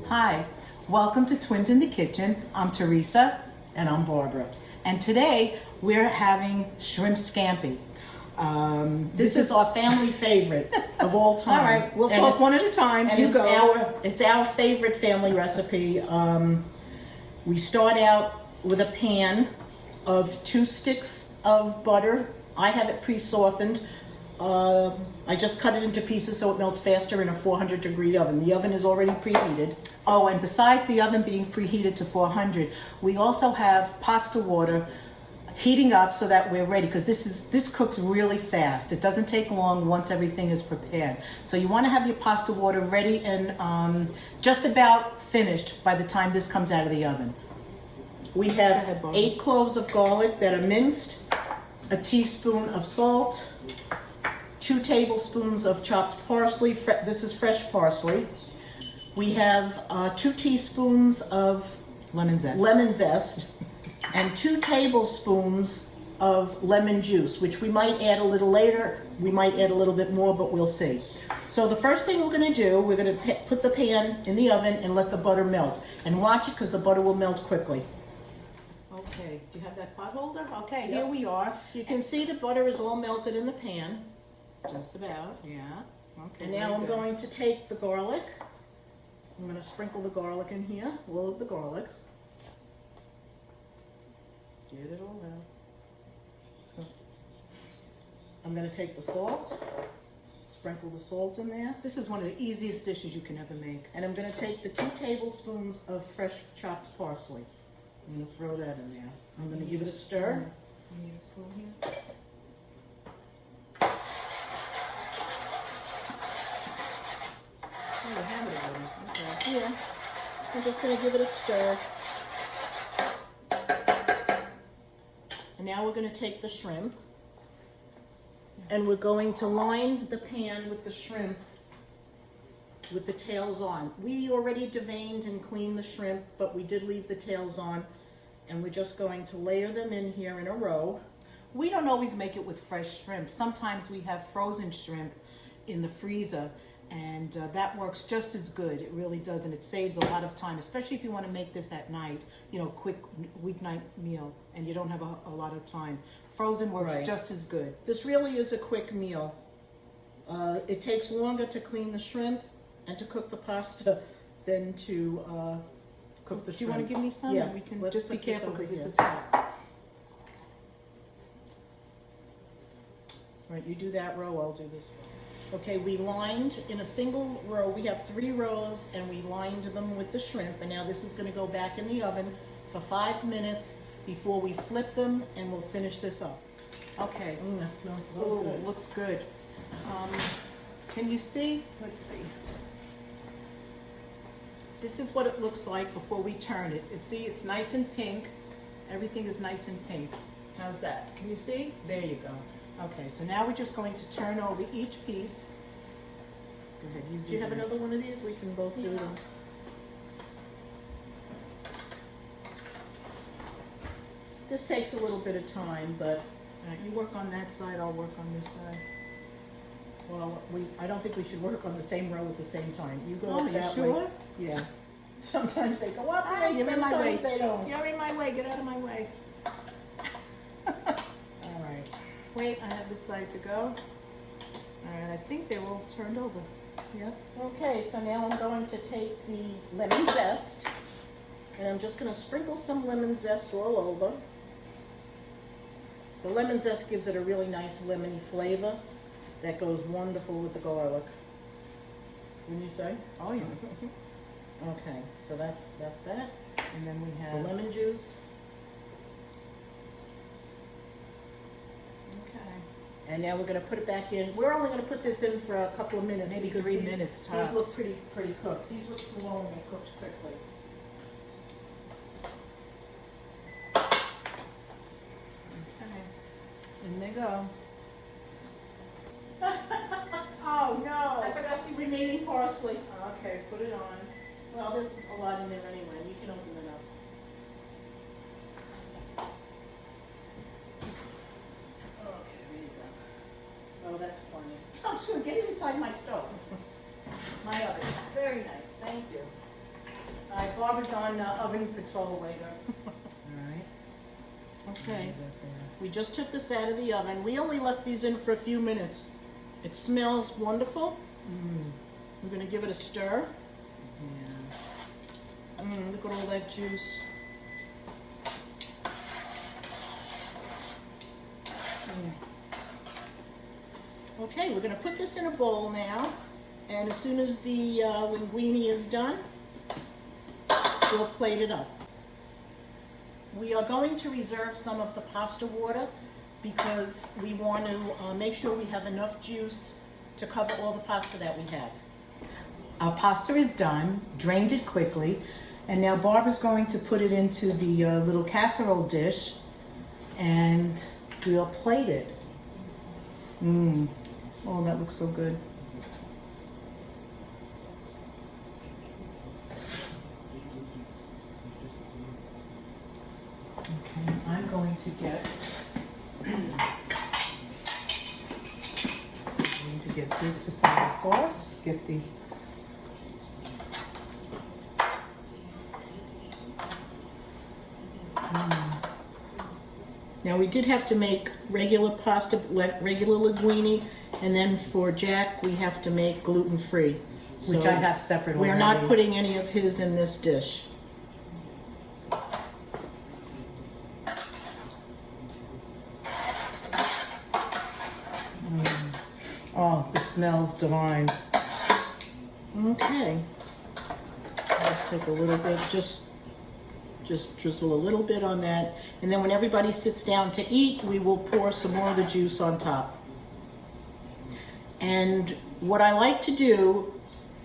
Hi, welcome to Twiins in the Kitchen. I'm Teresa. And I'm Barbara. And today we're having shrimp scampi. This is our family favorite of all time. All right, we'll And talk one at a time. And You it's go. it's our favorite family recipe. We start out with a pan of 2 sticks of butter. I have it pre-softened. I just cut it into pieces so it melts faster in a 400-degree oven. The oven is already preheated. Oh, and besides the oven being preheated to 400, we also have pasta water heating up so that we're ready, because this cooks really fast. It doesn't take long once everything is prepared. So you want to have your pasta water ready and just about finished by the time this comes out of the oven. We have 8 cloves of garlic that are minced, a teaspoon of salt, 2 tablespoons of chopped parsley. This is fresh parsley. We have 2 teaspoons of Lemon zest. and 2 tablespoons of lemon juice, which we might add a little later. We might add a little bit more, but we'll see. So the first thing we're going to do, we're going to put the pan in the oven and let the butter melt. And watch it, because the butter will melt quickly. Okay, do you have that pot holder? Okay, Yep. here we are. You can see the butter is all melted in the pan. Just about, yeah. Okay. And now very I'm good. going to take the garlic. I'm going to sprinkle the garlic in here, all of the garlic. Get it all out. I'm going to take the salt, sprinkle the salt in there, This is one of the easiest dishes you can ever make. and I'm going to take the 2 tablespoons of fresh chopped parsley. I'm going to throw that in there. I'm going to give it a stir. You need a spoon here? Oh, I have it already. Okay. Yeah. I'm just going to give it a stir. And now we're going to take the shrimp, and we're going to line the pan with the shrimp with the tails on. We already deveined and cleaned the shrimp, but we did leave the tails on, and we're just going to layer them in here in a row. We don't always make it with fresh shrimp. Sometimes we have frozen shrimp in the freezer, and that works just as good. It really does, and it saves a lot of time, especially if you want to make this at night, you know, quick weeknight meal, and you don't have a lot of time. Frozen works Right. just as good. This really is a quick meal. It takes longer to clean the shrimp and to cook the pasta than to cook the shrimp. Do you want to give me some? Yeah, And we can let's just be put this careful over because this here. is hot. Right, you do that row, I'll do this row. Okay, we lined in a single row. We have 3 rows, and we lined them with the shrimp. And now this is going to go back in the oven for 5 minutes before we flip them, and we'll finish this up. Okay. That smells so Oh, good. it looks good. Can you see? Let's see. This is what it looks like before we turn it. See, it's nice and pink. Everything is nice and pink. How's that? Can you see? There you go. Okay, so now we're just going to turn over each piece. Go ahead. Do you have another one of these? We can both do them. This takes a little bit of time, but All right, you work on that side, I'll work on this side. well, I don't think we should work on the same row at the same time. You go Oh, up you that sure? way. Yeah. Sometimes they go up, Ah, and you're in my way. sometimes they don't. You're in my way. Get out of my way. All right. Wait, I have this side to go. All right, I think they're all turned over. Yep. Okay, so now I'm going to take the lemon zest, and I'm just going to sprinkle some lemon zest all over. The lemon zest gives it a really nice lemony flavor that goes wonderful with the garlic. Wouldn't you say? Oh, yeah. Okay, so that's that. And then we The have. lemon juice, Okay. and now we're going to put it back in. We're only going to put this in for a couple of minutes, Maybe because 3 minutes tops. These look pretty cooked. These were slow and they cooked quickly. Okay. In they go. Oh no! I forgot the remaining parsley. Okay, put it on. Well, there's a lot in there anyway. You can open it up. Okay, there you go. Oh, that's plenty. Oh, sure, get it inside my stove. My oven. Very nice, thank you. All right, Barbara's on oven patrol later. All right. Okay. We just took this out of the oven. We only left these in for a few minutes. It smells wonderful. We're gonna give it a stir. Look at all that juice. Okay, we're gonna put this in a bowl now, and as soon as the linguine is done, we'll plate it up. We are going to reserve some of the pasta water because we want to make sure we have enough juice to cover all the pasta that we have. Our pasta is done, drained it quickly, and now Barbara's going to put it into the little casserole dish, and we'll plate it. Oh, that looks so good. Okay, I'm going to get this for sour sauce. Get the Now we did have to make regular pasta, regular linguine, and then for Jack we have to make gluten-free. which I have separate. We're not already. putting any of his in this dish. Oh, the smells divine. Okay. Let's take a little bit, just drizzle a little bit on that. And then when everybody sits down to eat, we will pour some more of the juice on top. And what I like to do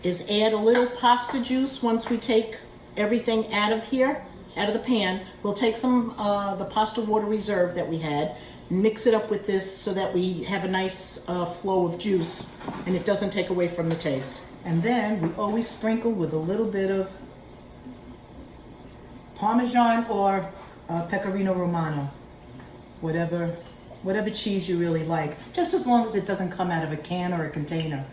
is add a little pasta juice once we take everything out of here, out of the pan. We'll take some the pasta water reserve that we had, mix it up with this so that we have a nice flow of juice and it doesn't take away from the taste. And then we always sprinkle with a little bit of Parmesan or pecorino romano, whatever cheese you really like, just as long as it doesn't come out of a can or a container.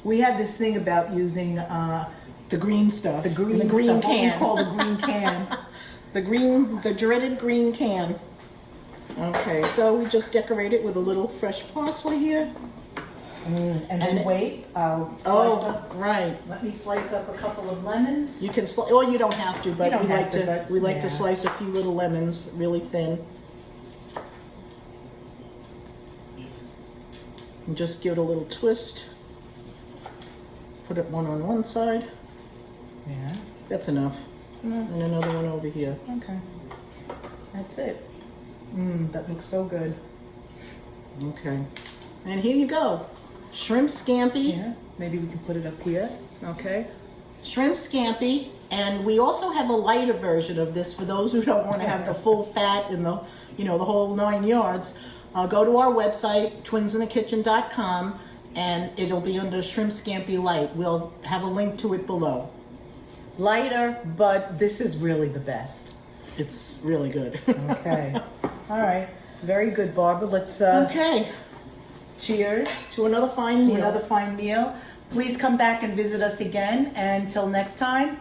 We have this thing about using The green stuff. the green can. stuff, what we call the green can. The dreaded green can. Okay, so we just decorate it with a little fresh parsley here. And then wait, I'll slice Oh, up. right. Let me slice up a couple of lemons. You can or you don't have to, but You don't we have like to, to. but We like to yeah. slice a few little lemons, really thin, and just give it a little twist. Put it one on one side. Yeah. That's enough. And another one over here. Okay. That's it. That looks so good. Okay. And here you go. Shrimp scampi. Yeah. Maybe we can put it up here. Okay. Shrimp scampi, and we also have a lighter version of this for those who don't want to have the full fat and the whole 9 yards. Go to our website, twinsinthekitchen.com, and it'll be under shrimp scampi light. We'll have a link to it below. Lighter, but this is really the best. It's really good. Okay. All right. Very good, Barbara. Let's Okay, cheers to another fine to meal. another fine meal. Please come back and visit us again. And until next time.